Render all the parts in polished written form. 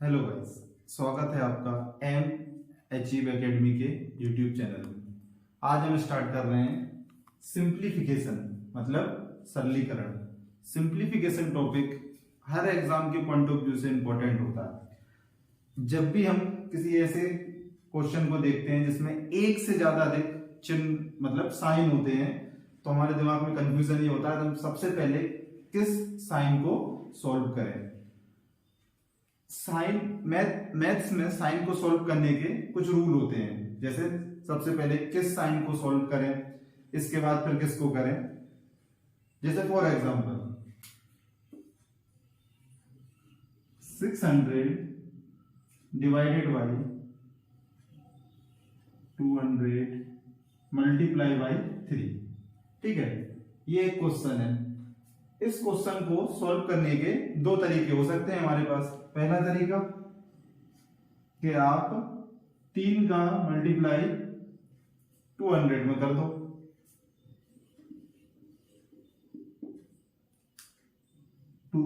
Hello guys, स्वागत है आपका एम अचीव एकेडमी के यूट्यूब चैनल में। आज हम स्टार्ट कर रहे हैं सिंप्लीफिकेशन मतलब सरलीकरण। सिंप्लीफिकेशन टॉपिक हर एग्जाम के पॉइंट ऑफ व्यू से इंपॉर्टेंट होता है। जब भी हम किसी ऐसे क्वेश्चन को देखते हैं जिसमें एक से ज्यादा अधिक चिन्ह मतलब साइन होते हैं तो हमारे दिमाग में कंफ्यूजन ये होता है, तो हम सबसे पहले किस साइन को सॉल्व करें। साइन मैथ्स में साइन को सॉल्व करने के कुछ रूल होते हैं, जैसे सबसे पहले किस साइन को सॉल्व करें, इसके बाद फिर किसको करें। जैसे for example 600 divided by 200 multiply by 3। ठीक है, ये एक क्वेश्चन है। इस क्वेश्चन को सॉल्व करने के दो तरीके हो सकते हैं हमारे पास। पहला तरीका कि आप 3 का मल्टीप्लाई 200 में कर दो, टू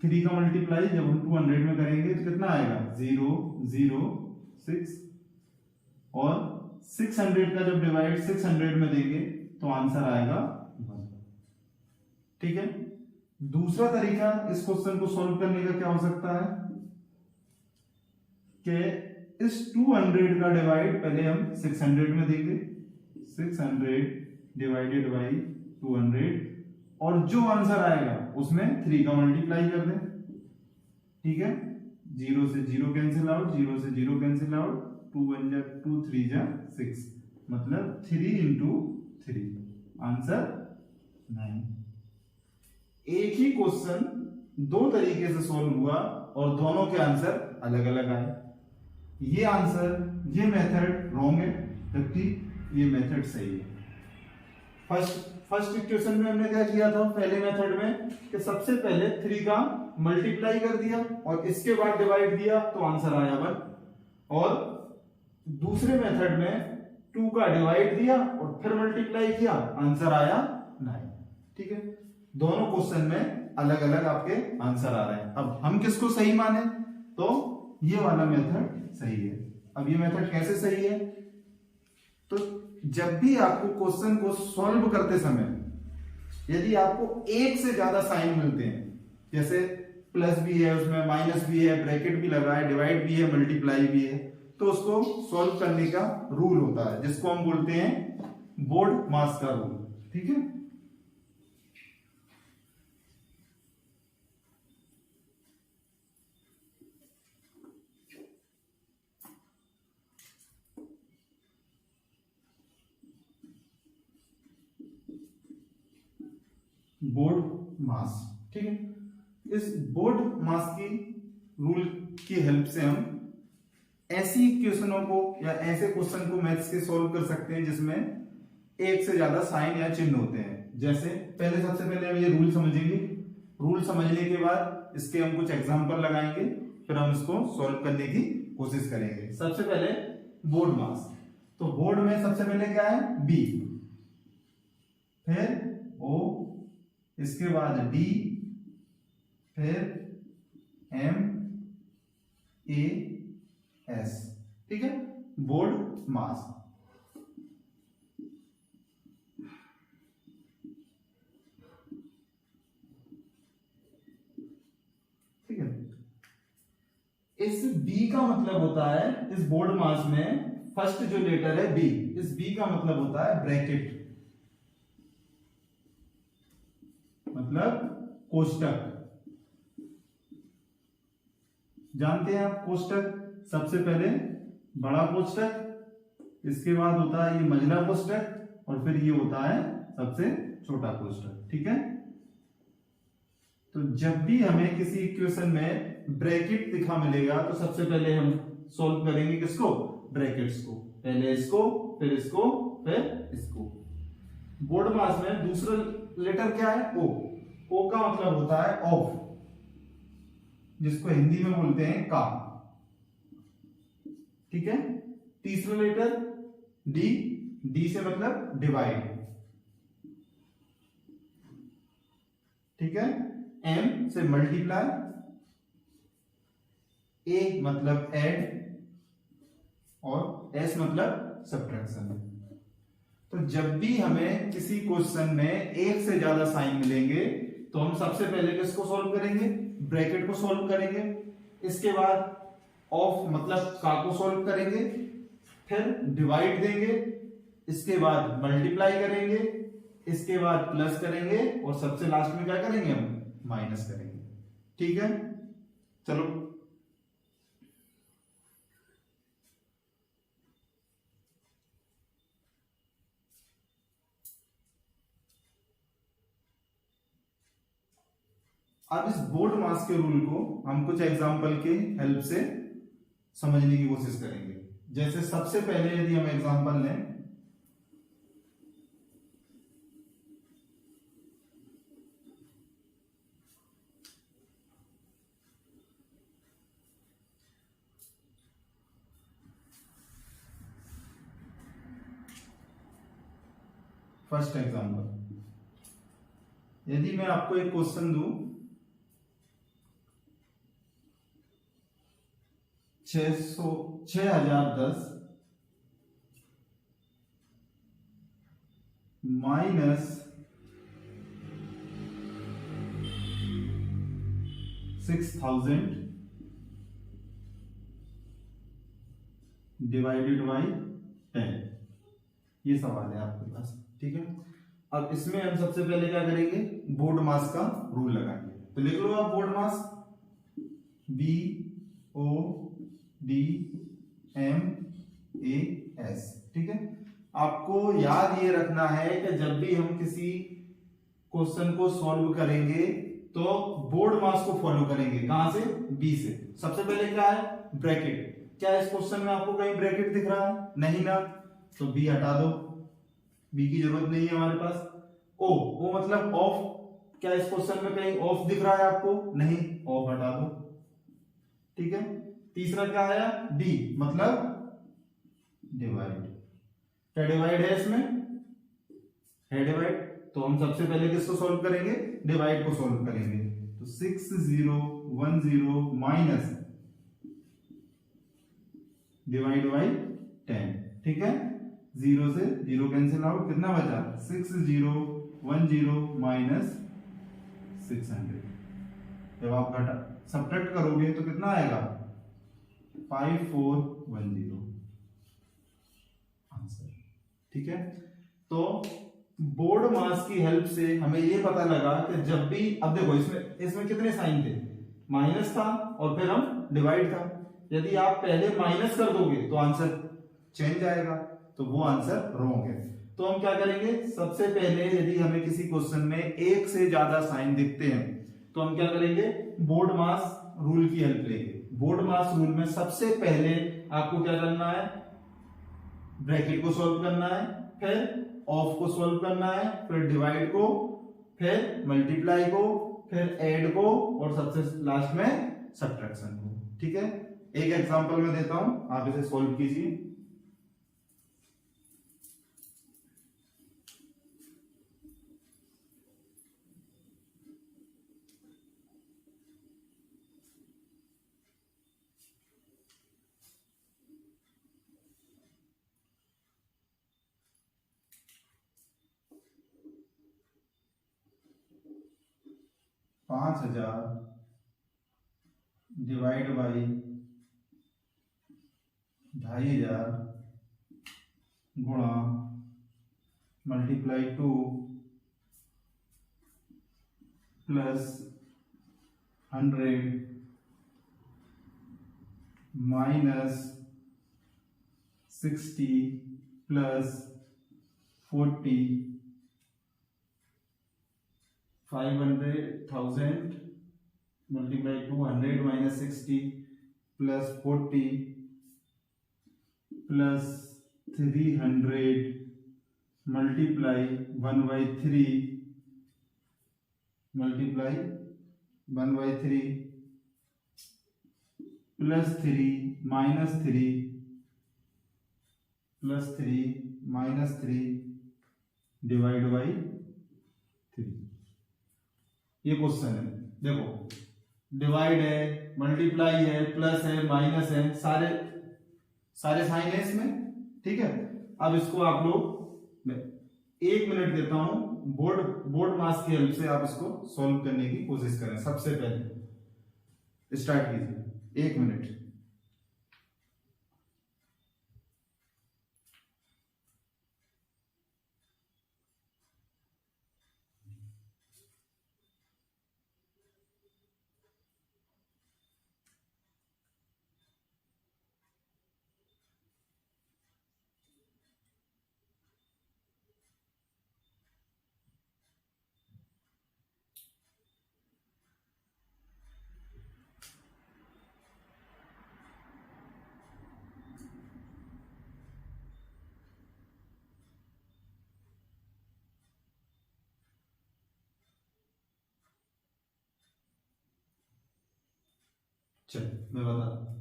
3 का मल्टीप्लाई जब हम 200 में करेंगे तो कितना आएगा 0 0 6, और 600 का जब डिवाइड 600 में देंगे तो आंसर आएगा 1। ठीक है, दूसरा तरीका इस क्वेश्चन को सॉल्व करने का क्या हो सकता है कि इस 200 का डिवाइड पहले हम 600 में देंगे, 600 डिवाइडेड बाई 200, और जो आंसर आएगा उसमें 3 का मल्टीप्लाई कर दें। ठीक है, 0 से 0 कैंसिल आउट, 0 से 0 कैंसिल आउट, 2 1 जा 2 3 जा 6, मतलब 3 इंटू 3, आंसर 9। एक ही क्वेश्चन दो तरीके से सॉल्व हुआ और दोनों के आंसर अलग अलग आए। ये आंसर, ये मेथड रॉन्ग है जबकि ये मेथड सही है। फर्स्ट इक्वेशन में हमने क्या किया था, पहले मेथड में कि सबसे पहले 3 का मल्टीप्लाई कर दिया और इसके बाद डिवाइड दिया तो आंसर आया 1, और दूसरे मेथड में 2 का डिवाइड दिया और फिर मल्टीप्लाई किया, आंसर आया 9। ठीक है, दोनों क्वेश्चन में अलग अलग आपके आंसर आ रहे हैं। अब हम किसको सही माने, तो ये वाला मेथड सही है। अब ये मेथड कैसे सही है, तो जब भी आपको क्वेश्चन को सॉल्व करते समय यदि आपको एक से ज्यादा साइन मिलते हैं, जैसे प्लस भी है, उसमें माइनस भी है, ब्रैकेट भी लगा है, डिवाइड भी है, मल्टीप्लाई भी है, तो उसको सॉल्व करने का रूल होता है जिसको हम बोलते हैं बोर्ड मास का रूल। ठीक है, बोर्ड मास। ठीक है, इस बोर्ड मास की रूल की हेल्प से हम ऐसी क्वेश्चनों को या ऐसे क्वेश्चन को मैथ्स के सॉल्व कर सकते हैं जिसमें एक से ज्यादा साइन या चिन्ह होते हैं। जैसे सबसे पहले हम ये रूल समझेंगे। रूल समझने के बाद इसके हम कुछ एग्जांपल लगाएंगे, फिर हम इसको सॉल्व करने की कोशिश करेंगे। सबसे पहले बोर्ड मास, तो बोर्ड में सबसे पहले क्या है बी, फिर ओ, इसके बाद डी, फिर एम ए एस। ठीक है, बोर्ड मास। ठीक है, इस बी का मतलब होता है, इस बोर्ड मास में फर्स्ट जो लेटर है बी, इस बी का मतलब होता है ब्रैकेट, मतलब कोष्टक। जानते हैं आप कोष्टक, सबसे पहले बड़ा कोष्टक, इसके बाद होता है ये मझला कोष्टक, और फिर ये होता है सबसे छोटा कोष्टक। ठीक है, तो जब भी हमें किसी इक्वेशन में ब्रैकेट दिखा मिलेगा तो सबसे पहले हम सॉल्व करेंगे किसको, ब्रैकेट्स को, पहले इसको, फिर इसको, फिर इसको। बोर्ड मास में दूसरा लेटर क्या है ओ, ओ का मतलब होता है ऑफ, जिसको हिंदी में बोलते हैं का। ठीक है, तीसरा लेटर डी, डी से मतलब डिवाइड। ठीक है, एम से मल्टीप्लाई, ए मतलब ऐड और एस मतलब सब्ट्रैक्शन। तो जब भी हमें किसी क्वेश्चन में एक से ज्यादा साइन मिलेंगे तो हम सबसे पहले किसको सॉल्व करेंगे, ब्रैकेट को सॉल्व करेंगे, इसके बाद ऑफ मतलब का को सॉल्व करेंगे, फिर डिवाइड देंगे, इसके बाद मल्टीप्लाई करेंगे, इसके बाद प्लस करेंगे और सबसे लास्ट में क्या करेंगे, हम माइनस करेंगे। ठीक है, चलो अब इस बोर्ड मास के रूल को हम कुछ एग्जांपल के हेल्प से समझने की कोशिश करेंगे। जैसे सबसे पहले यदि हम एग्जांपल लें, फर्स्ट एग्जांपल, यदि मैं आपको एक क्वेश्चन दूं 6010 माइनस 6000 डिवाइडेड बाई 10, ये सवाल है आपके पास। ठीक है, अब इसमें हम सबसे पहले क्या करेंगे, बोर्ड मास का रूल लगाएंगे। तो लिख लो आप बोर्ड मास BODMAS। ठीक है, आपको याद ये रखना है कि जब भी हम किसी क्वेश्चन को सॉल्व करेंगे तो बोर्ड मास को फॉलो करेंगे। कहां से, बी से। सबसे पहले क्या है, ब्रैकेट। क्या इस क्वेश्चन में आपको कहीं ब्रैकेट दिख रहा है, नहीं ना, तो बी हटा दो, बी की जरूरत नहीं है हमारे पास। ओ मतलब ऑफ, क्या इस क्वेश्चन में कहीं ऑफ दिख रहा है आपको, नहीं, ऑफ हटा दो। ठीक है, तीसरा क्या आया, डी मतलब डिवाइड। क्या डिवाइड है इसमें, है डिवाइड, तो हम सबसे पहले किसको सॉल्व करेंगे, डिवाइड को सॉल्व करेंगे। तो 6010 माइनस डिवाइड बाई 10। ठीक है, 0 से 0 कैंसिल आउट, कितना बचा, 6010 माइनस 600। जब आप घटा सब्ट्रैक्ट करोगे तो कितना आएगा, 5410 आंसर। ठीक है, तो बोर्ड मास की हेल्प से हमें ये पता लगा कि जब भी, अब देखो इसमें कितने साइन थे, माइनस था और फिर हम डिवाइड था। यदि आप पहले माइनस कर दोगे तो आंसर चेंज आएगा, तो वो आंसर रॉन्ग है। तो हम क्या करेंगे, सबसे पहले यदि हमें किसी क्वेश्चन में एक से ज्यादा साइन दिखते हैं तो हम क्या करेंगे, बोर्ड मास रूल की हेल्प लेंगे। बोर्ड मास रूल में सबसे पहले आपको क्या करना है, ब्रैकेट को सॉल्व करना है, फिर ऑफ को सॉल्व करना है, फिर डिवाइड को, फिर मल्टीप्लाई को, फिर ऐड को और सबसे लास्ट में सब्ट्रैक्शन को। ठीक है, एक एग्जांपल में देता हूं, आप इसे सॉल्व कीजिए। पांच 5000 डिवाइड बाई 2500 गुणा multiply 2 plus 100 minus 60 plus 40 500,000 multiply 200 minus 60 plus 40 plus 300 multiply 1/3 multiply 1/3 plus 3 minus 3 plus 3 minus 3 divide by 3। ये क्वेश्चन है, देखो डिवाइड है, मल्टीप्लाई है, प्लस है, माइनस है, सारे साइन है इसमें। ठीक है, अब इसको आप लोग 1 मिनट देता हूं, बोर्ड मास की हेल्प से आप इसको सॉल्व करने की कोशिश करें। सबसे पहले स्टार्ट कीजिए, 1 मिनट। चलो मैं बताता हूं।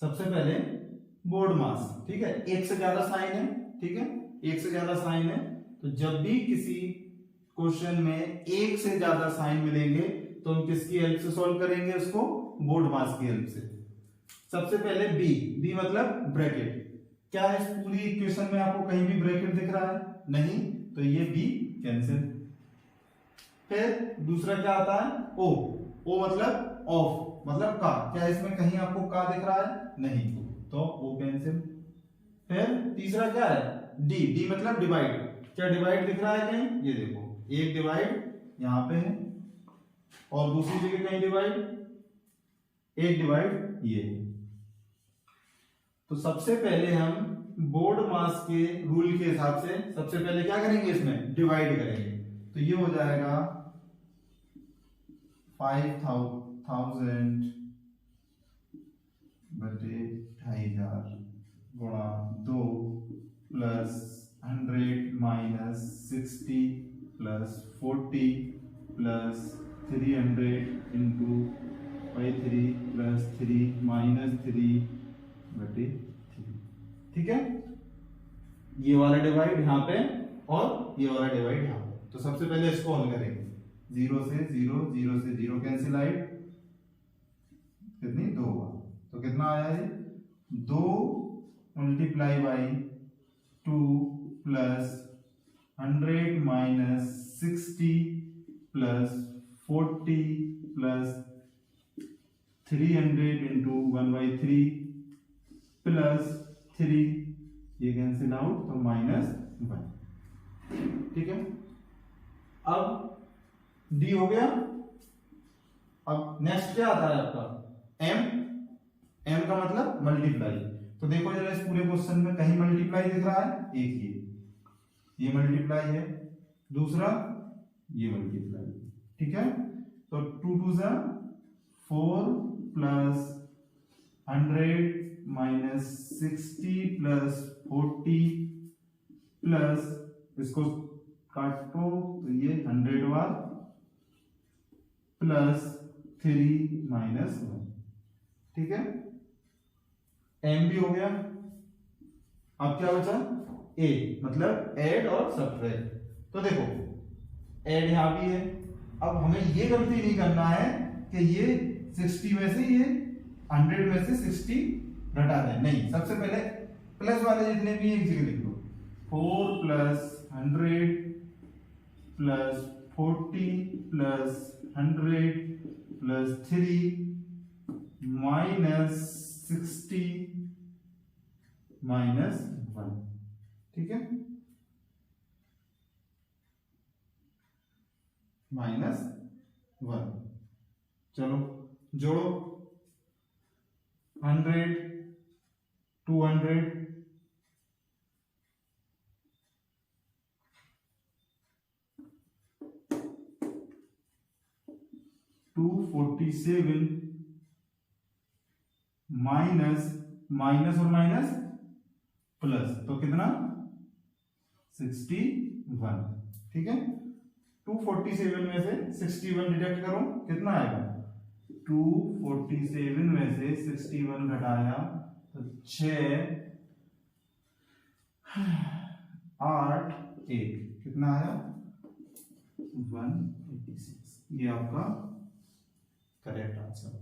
सबसे पहले बोर्ड मास, ठीक है, एक से ज्यादा साइन है, ठीक है, एक से ज्यादा साइन है, तो जब भी किसी क्वेश्चन में एक से ज्यादा साइन मिलेंगे तो हम किसकी हेल्प से सॉल्व करेंगे उसको? बोर्ड मास की हेल्प से। सबसे पहले बी मतलब ब्रैकेट। क्या है इस पूरी इक्वेशन में आपको कहीं भी ब्रैकेट दिख रहा है? नहीं, तो ये बी कैंसिल। फिर दूसरा क्या आता है? ओ मतलब ऑफ मतलब का। क्या इसमें कहीं आपको का दिख रहा है? नहीं, तो वो कैंसिल। फिर तीसरा क्या है? डी मतलब डिवाइड। क्या डिवाइड दिख रहा है कहीं? ये देखो, एक डिवाइड यहां पे है और दूसरी जगह कहीं डिवाइड, एक डिवाइड ये। तो सबसे पहले हम बोर्ड मास के रूल के हिसाब से सबसे पहले क्या करेंगे? इसमें डिवाइड करेंगे। तो ये हो जाएगा 5000 बटे 2500 गुणा 2 plus 100 minus 60 plus 40 plus 300 into 3 plus 3 minus 3 बटे 3। ठीक है, ये वाला डिवाइड यहाँ पे और ये वाला डिवाइड यहाँ पे। तो सबसे पहले इसको हल करेंगे। 0 से 0, 0 से 0 कैंसिल आए, कितनी? 2 बार। तो कितना आया ये? 2 multiply by 2 plus 100 minus 60 plus 40 plus 300 into 1/3 plus 3, ये कैंसिल आउट तो -1। ठीक है, अब डी हो गया। अब नेक्स्ट क्या आता है आपका? एम का मतलब मल्टीप्लाई। तो देखो जरा इस पूरे क्वेश्चन में कहीं मल्टीप्लाई दिख रहा है? एक ये मल्टीप्लाई है, दूसरा ये मल्टीप्लाई। ठीक है, तो 2 2 जा 4 प्लस 100 माइनस 60 प्लस 40 प्लस, इसको काटो तो ये 100 बार प्लस 3 माइनस 1। ठीक है, एम भी हो गया। अब क्या बचा? ए मतलब ऐड और सब्ट्रैक्ट। तो देखो ऐड यहां भी है। अब हमें ये गलती नहीं करना है कि ये 60 में से ये 100 में से 60 घटा दें, नहीं, सबसे पहले प्लस वाले जितने भी एक जगह लिख लो। 4 plus 100 plus 40 plus 100 plus 3 minus 60 minus 1। ठीक है, -1। चलो जोड़ो, 100 200 247 माइनस माइनस और माइनस प्लस, तो कितना? 61। ठीक है, 247 में से 61 डिडक्ट करो, कितना आएगा? 247 में से 61 घटाया तो 6 8 1, कितना आया? 186। ये आपका करेक्ट आंसर।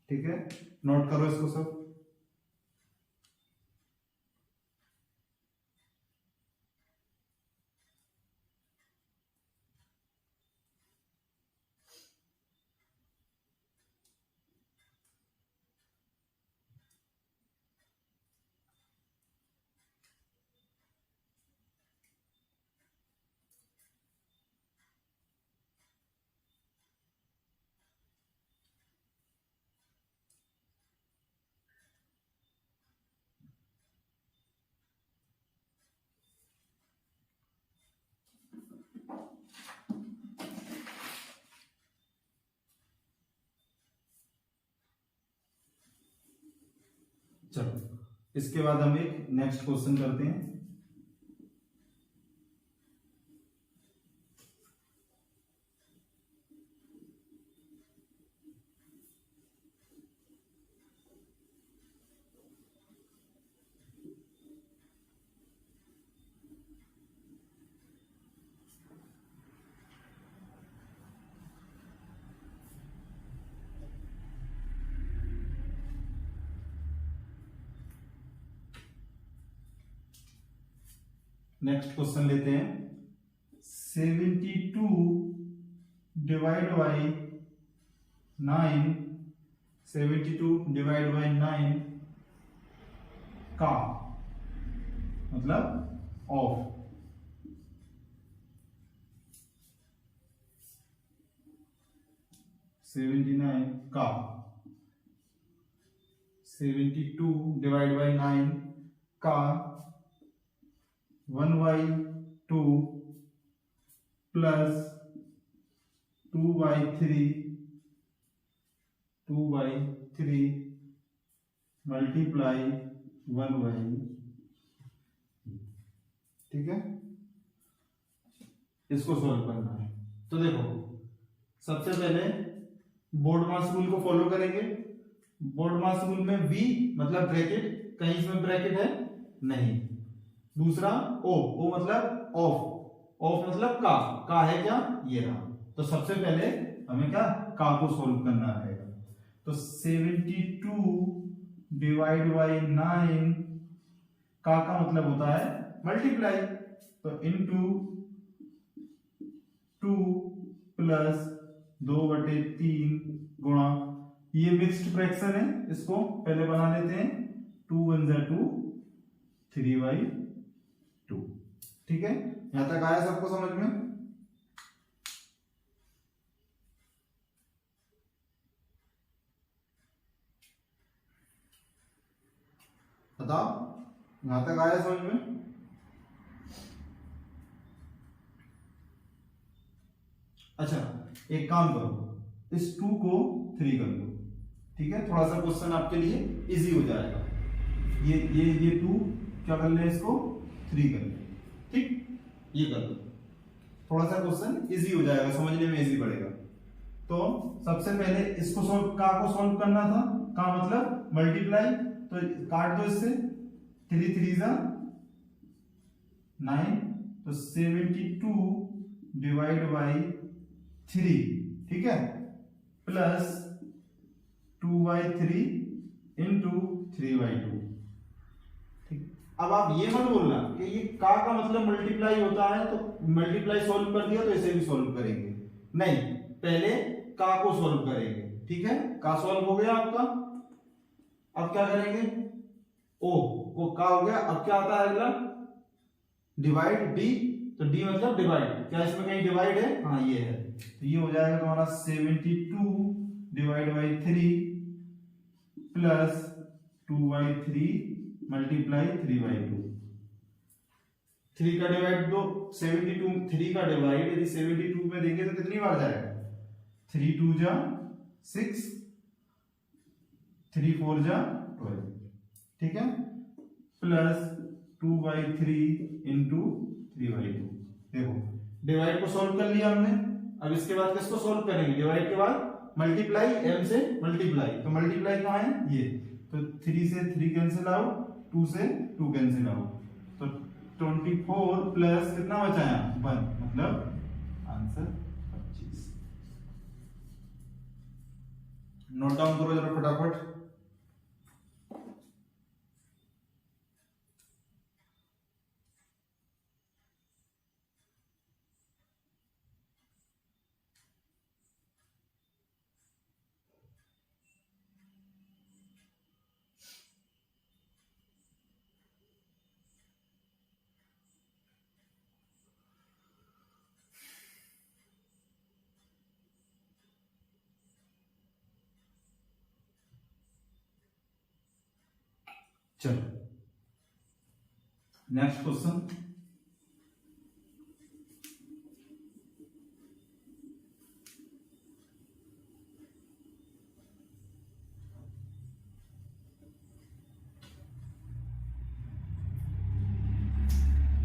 ठीक है, नोट करो इसको सब। चलो, इसके बाद हम एक नेक्स्ट क्वेश्चन करते हैं। नेक्स्ट क्वेश्चन लेते हैं। 72 डिवाइड बाई 9, 72 डिवाइड बाई 9 का मतलब ऑफ का 72 डिवाइड बाई 9 का 1/2 प्लस 2/3 मल्टीप्लाई 1/, ठीक है। इसको सॉल्व करना है। तो देखो, सबसे पहले बोर्ड मास रूल को फॉलो करेंगे। बोर्ड मास रूल में V मतलब ब्रैकेट, कहीं इसमें ब्रैकेट है नहीं। दूसरा O मतलब ऑफ मतलब का है क्या, ये रहा। तो सबसे पहले हमें क्या, का को सॉल्व करना रहेगा। तो 72 डिवाइड बाई 9 का मतलब होता है मल्टीप्लाई, तो इनटू 2 प्लस 2/3 गुणा, ये मिक्स्ड फ्रैक्शन है, इसको पहले बना लेते हैं। 2 1 जा 2, 3/2। ठीक है, यहां तक आया सबको समझ में? बताओ, यहां तक आया समझ में? अच्छा, एक काम करो, इस 2 को 3 कर दो। ठीक है, थोड़ा सा क्वेश्चन आपके लिए इजी हो जाएगा। ये 2 क्या कर ले, इसको 3 कर ले। ठीक, ये कर दो, थोड़ा सा क्वेश्चन इजी हो जाएगा, समझने में इजी पड़ेगा। तो सबसे पहले इसको सॉल्व, का को सॉल्व करना था। का मतलब मल्टीप्लाई, तो काट दो इससे, 3 3 जा 9, तो 72 डिवाइड बाई 3, ठीक है, प्लस 2/3 इंटू 3/2। ठीक, अब आप ये मत बोलना कि ये का मतलब मल्टीप्लाई होता है, तो मल्टीप्लाई सॉल्व कर दिया तो इसे भी सॉल्व करेंगे, नहीं, पहले का को सॉल्व करेंगे। ठीक है, का सॉल्व हो गया आपका। अब क्या करेंगे, वो का हो गया। अब क्या आता है अगला, डिवाइड डी, तो डी मतलब डिवाइड, क्या इसमें कहीं डिवाइड है? हाँ, ये है, तो ये हो जाएगा तुम्हारा 72 डिवाइड बाई 3 प्लस 2/3 मल्टीप्लाई 3/2। 3 का डिवाइड दो, 72 3 का डिवाइड यदि 72 में देंगे तो कितनी बार जाएगा? 3 2 जा 6, 3 4 जा 12, ठीक है, प्लस 2/3 इंटू 3/2। देखो, डिवाइड को सॉल्व कर लिया हमने। अब इसके बाद किसको सॉल्व करेंगे? डिवाइड के बाद मल्टीप्लाई, m से मल्टीप्लाई, तो मल्टीप्लाई कहां है? ये, तो 3 से 3 कैंसिल आउट, 2 से 2 कैंसिल आउट, तो 24 प्लस कितना बचाया? 1, मतलब आंसर 25। नोट डाउन करो जरा फटाफट। चलो नेक्स्ट क्वेश्चन।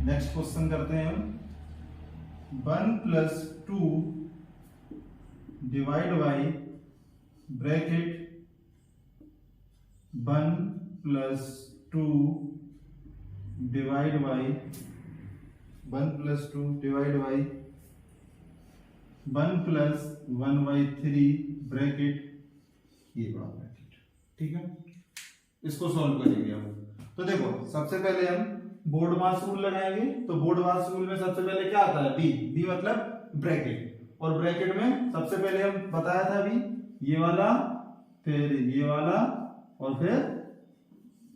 नेक्स्ट क्वेश्चन करते हैं हम। 1+2 divide by bracket 1+2 divide by 1+2 divide by 1+1/3 bracket, ये बड़ा ब्रैकेट, ठीक है। इसको सॉल्व करेंगे हम। तो देखो सबसे पहले हम बोर्ड मास रूल लगाएंगे। तो बोर्ड मास रूल में सबसे पहले क्या आता है, बी मतलब ब्रैकेट, और ब्रैकेट में सबसे पहले हम बताया था अभी ये वाला, फिर ये वाला, और फिर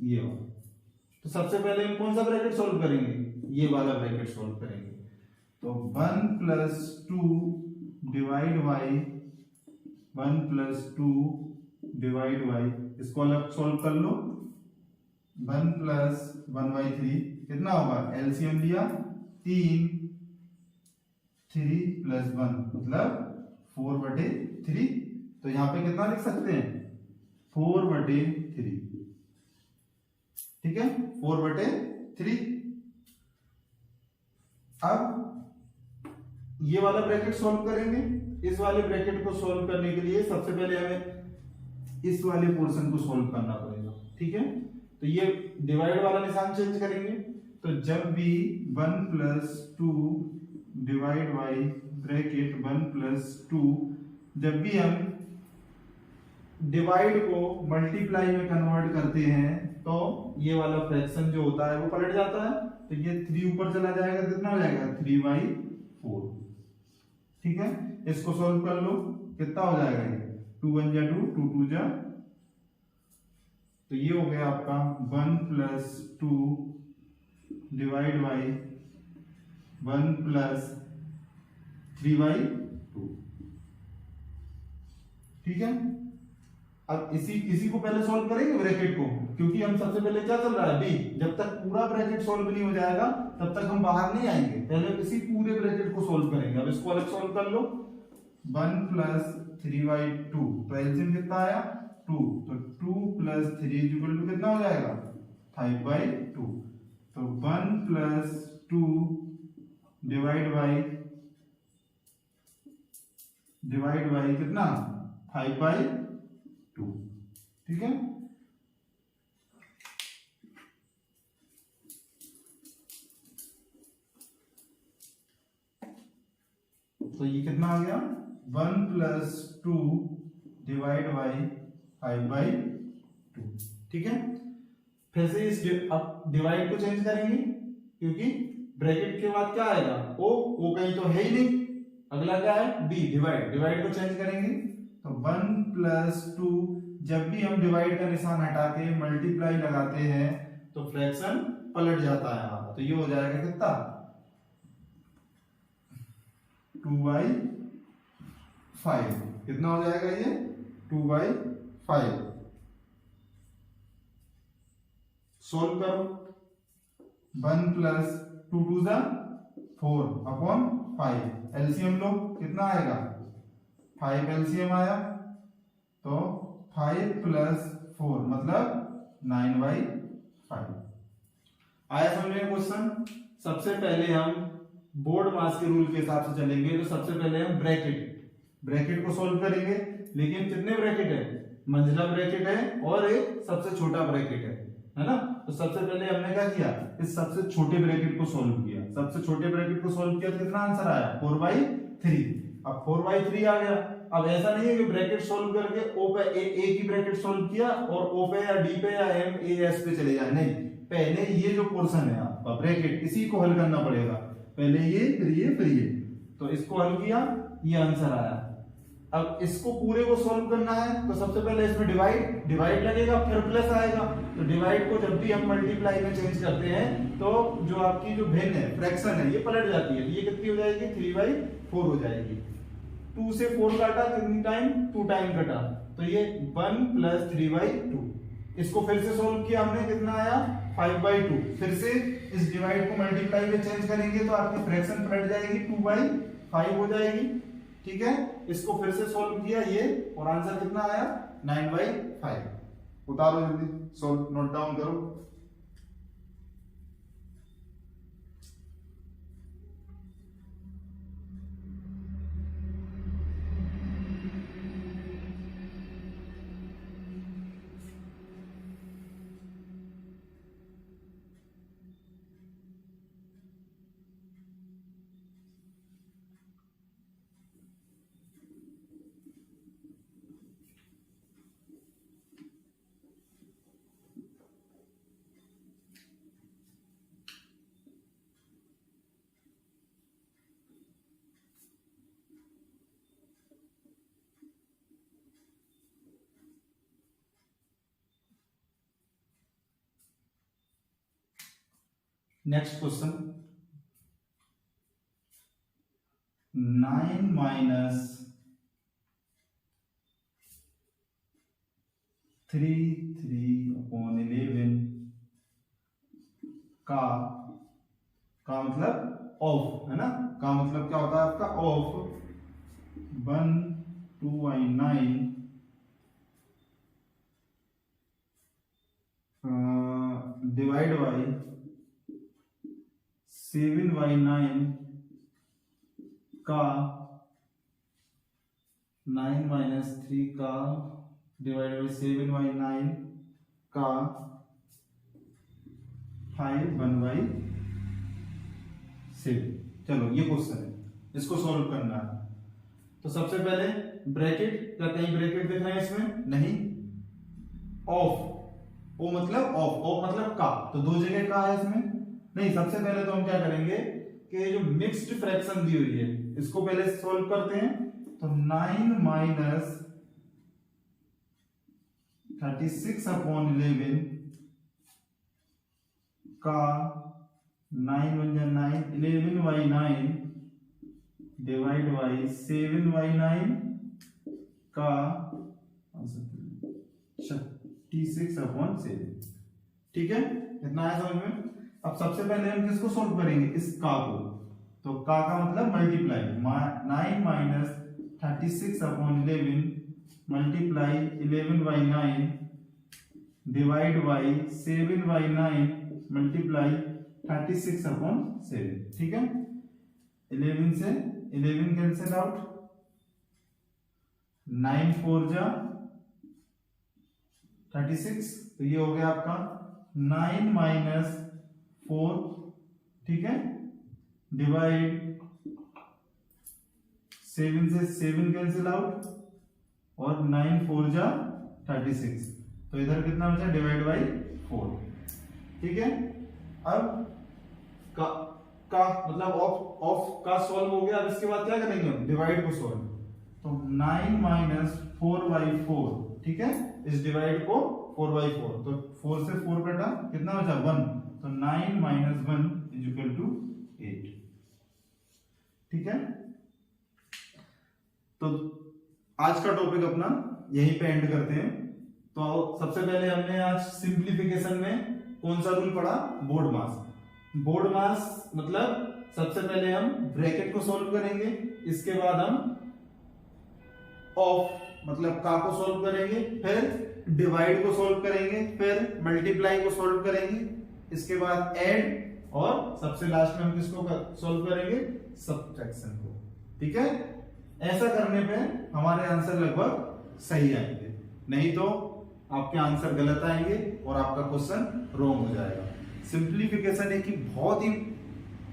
ये वाला। तो सबसे पहले हम कौन सा ब्रैकेट सॉल्व करेंगे, ये वाला ब्रैकेट सॉल्व करेंगे। तो 1+2 डिवाइड बाई 1+2 डिवाइड बाई, इसको अलग सॉल्व कर लो। 1+1/3 कितना होगा, एलसीएम लिया 3, 3 + 1 मतलब 4/3। तो यहां पे कितना लिख सकते हैं, 4/3, ठीक है, 4/3। अब ये वाला ब्रैकेट सॉल्व करेंगे। इस वाले ब्रैकेट को सॉल्व करने के लिए सबसे पहले हमें इस वाले पोर्शन को सॉल्व करना पड़ेगा, ठीक है। तो ये डिवाइड वाला निशान चेंज करेंगे। तो जब भी 1+2 डिवाइड बाई ब्रैकेट 1+2, जब भी हम डिवाइड को मल्टीप्लाई में कन्वर्ट करते हैं तो ये वाला फ्रैक्शन जो होता है वो पलट जाता है। तो ये 3 ऊपर चला जाएगा, कितना हो जाएगा 3/4, ठीक है। इसको सॉल्व कर लो, कितना हो जाएगा ये 2 × 1 = 2, 2 × 2 =, तो ये हो गया आपका 1+2 डिवाइड बाई 1+3/2, ठीक है। अब इसी को पहले सॉल्व करेंगे ब्रैकेट को, क्योंकि हम सबसे पहले क्या चल रहा है, बी। जब तक पूरा ब्रैकेट सॉल्व नहीं हो जाएगा तब तक हम बाहर नहीं आएंगे, पहले इसी पूरे ब्रैकेट को सॉल्व करेंगे। अब इसको अलग सॉल्व कर लो। 1+3/2, तो एलसीएम कितना आया 2, तो 2 + 3 = कितना हो जाएगा 5/2। तो 1+2 डिवाइड बाई कितना 5/2, ठीक है। तो ये कितना आ गया 1+2 डिवाइड बाई 5/2, ठीक है। फिर से इस अब डिवाइड को चेंज करेंगे, क्योंकि ब्रैकेट के बाद क्या आएगा, ओ कहीं तो है ही नहीं, अगला क्या है बी, डिवाइड को चेंज करेंगे। तो 1+2, जब भी हम डिवाइड का निशान हटा के मल्टीप्लाई लगाते हैं तो फ्रैक्शन पलट जाता है हमारा। तो ये हो जाएगा कितना 2/5, कितना हो जाएगा ये 2/5। सोल्व करो। 1+2 = 2 = 4/5, एलसीएम लो, कितना आएगा 5 एलसीएम आया, तो 5 + 4 मतलब 9/5 आया। समझ में क्वेश्चन। सबसे पहले हम बोर्ड मास के रूल के हिसाब से चलेंगे। तो सबसे पहले हम ब्रैकेट को सॉल्व करेंगे, लेकिन कितने ब्रैकेट है, मंझला ब्रैकेट है और एक सबसे छोटा ब्रैकेट है ना। तो सबसे पहले हमने क्या किया, इस सबसे छोटे ब्रैकेट को सॉल्व किया। सबसे छोटे ब्रैकेट को सॉल्व किया तो कितना आंसर आया 4/3। अब 4/3 आ गया। अब ऐसा नहीं है कि ब्रैकेट सोल्व करके ओ पे ए की ब्रैकेट सोल्व किया और ओ पे या डी पे या एम ए एस पे चले जाए, नहीं, पहले ये जो पोर्शन है आपका ब्रैकेट इसी को हल करना पड़ेगा, पहले ये फिर ये फिर ये, तो इसको हल किया, ये आंसर आया। अब इसको पूरे को सॉल्व करना है तो सबसे पहले इसमें डिवाइड लगेगा, फिर प्लस आएगा, तो डिवाइड को जब भी हम मल्टीप्लाई में चेंज करते हैं तो जो आपकी जो भिन्न है फ्रैक्शन है ये पलट जाती है, ये कितनी हो जाएगी 3/4 हो जाएगी। 2 से 4 काटा कितनी टाइम 2 टाइम कटा, तो ये 1 + 3/2। इसको फिर से सोल्व किया हमने, कितना आया 5/2। फिर से इस डिवाइड को मल्टीप्लाई में चेंज करेंगे तो आपकी फ्रैक्शन पलट जाएगी, 2/5 हो जाएगी, ठीक है। इसको फिर से सोल्व किया ये, और आंसर कितना आया 9/5। उतारो जल्दी, सोल्व नोट डाउन करो। नेक्स्ट क्वेश्चन, 9 - 3/11 का मतलब ऑफ है ना, का मतलब क्या होता है आपका ऑफ 1 - 2/9 डिवाइड बाई 7/9 का 9 - 3 का डिवाइड बाई 7/9 का 5/1/7। चलो ये क्वेश्चन है, इसको सॉल्व करना है। तो सबसे पहले ब्रैकेट, क्या कहीं ब्रैकेट दिख रहा है इसमें? नहीं। ऑफ, ओ मतलब ऑफ, ऑफ मतलब का, तो दो जगह का है इसमें नहीं। सबसे पहले तो हम क्या करेंगे कि जो मिक्स्ड फ्रैक्शन दी हुई है इसको पहले सॉल्व करते हैं। तो 9 - 36/11 का 9 × 9 11/9 डिवाइड बाई 7/9 का 36/7। ठीक है, इतना आया समझ में। अब सबसे पहले हम किसको सोल्व करेंगे? इस का को। तो का मतलब multiply, 9 - 36/11 multiply 11/9 divide by 7/9 multiply 36/7। ठीक है, 11 से 11 कैंसिल आउट, 9 × 4 = 36, तो ये हो गया आपका 9 - 4, ठीक है, डिवाइड 7 से 7 कैंसिल आउट और 9 × 4 = 36, तो इधर कितना बचा? Divide by 4। ठीक है, अब का मतलब ऑफ का सॉल्व हो गया। अब इसके बाद क्या करेंगे हम? डिवाइड को सॉल्व। तो 9 - 4/4, ठीक है, इस डिवाइड को 4/4, तो 4 से 4 कटा, कितना बचा? 1, तो 9 - 1 = 8। ठीक है, तो आज का टॉपिक अपना यहीं पे एंड करते हैं। तो सबसे पहले हमने आज सिंप्लीफिकेशन में कौन सा रूल पढ़ा? बोर्ड मास। बोर्ड मास मतलब सबसे पहले हम ब्रैकेट को सॉल्व करेंगे, इसके बाद हम ऑफ मतलब का को सॉल्व करेंगे, फिर डिवाइड को सॉल्व करेंगे, फिर मल्टीप्लाई को सॉल्व करेंगे, इसके बाद ऐड, और सबसे लास्ट में हम किसको सॉल्व करेंगे? सब्ट्रैक्शन को। ठीक है, ऐसा करने पे हमारे आंसर लगभग सही आएंगे, नहीं तो आपके आंसर गलत आएंगे और आपका क्वेश्चन रॉन्ग हो जाएगा। सिंप्लीफिकेशन एक बहुत ही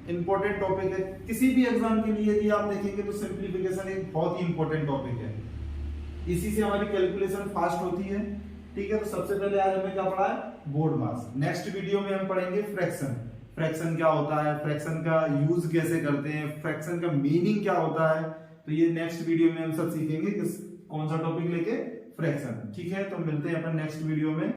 इंपॉर्टेंट टॉपिक है, किसी भी एग्जाम के लिए यदि आप देखेंगे तो सिंप्लीफिकेशन एक बहुत ही इंपॉर्टेंट टॉपिक है। इसी से हमारी कैलकुलेशन फास्ट होती है। ठीक है, तो सबसे पहले आज हमें क्या पढ़ा है, बोर्ड मास। नेक्स्ट वीडियो में हम पढ़ेंगे फ्रैक्शन। फ्रैक्शन क्या होता है, फ्रैक्शन का यूज कैसे करते हैं, फ्रैक्शन का मीनिंग क्या होता है, तो ये नेक्स्ट वीडियो में हम सब सीखेंगे। कौन सा टॉपिक लेके, फ्रैक्शन। ठीक है, तो मिलते हैं अपन नेक्स्ट वीडियो में।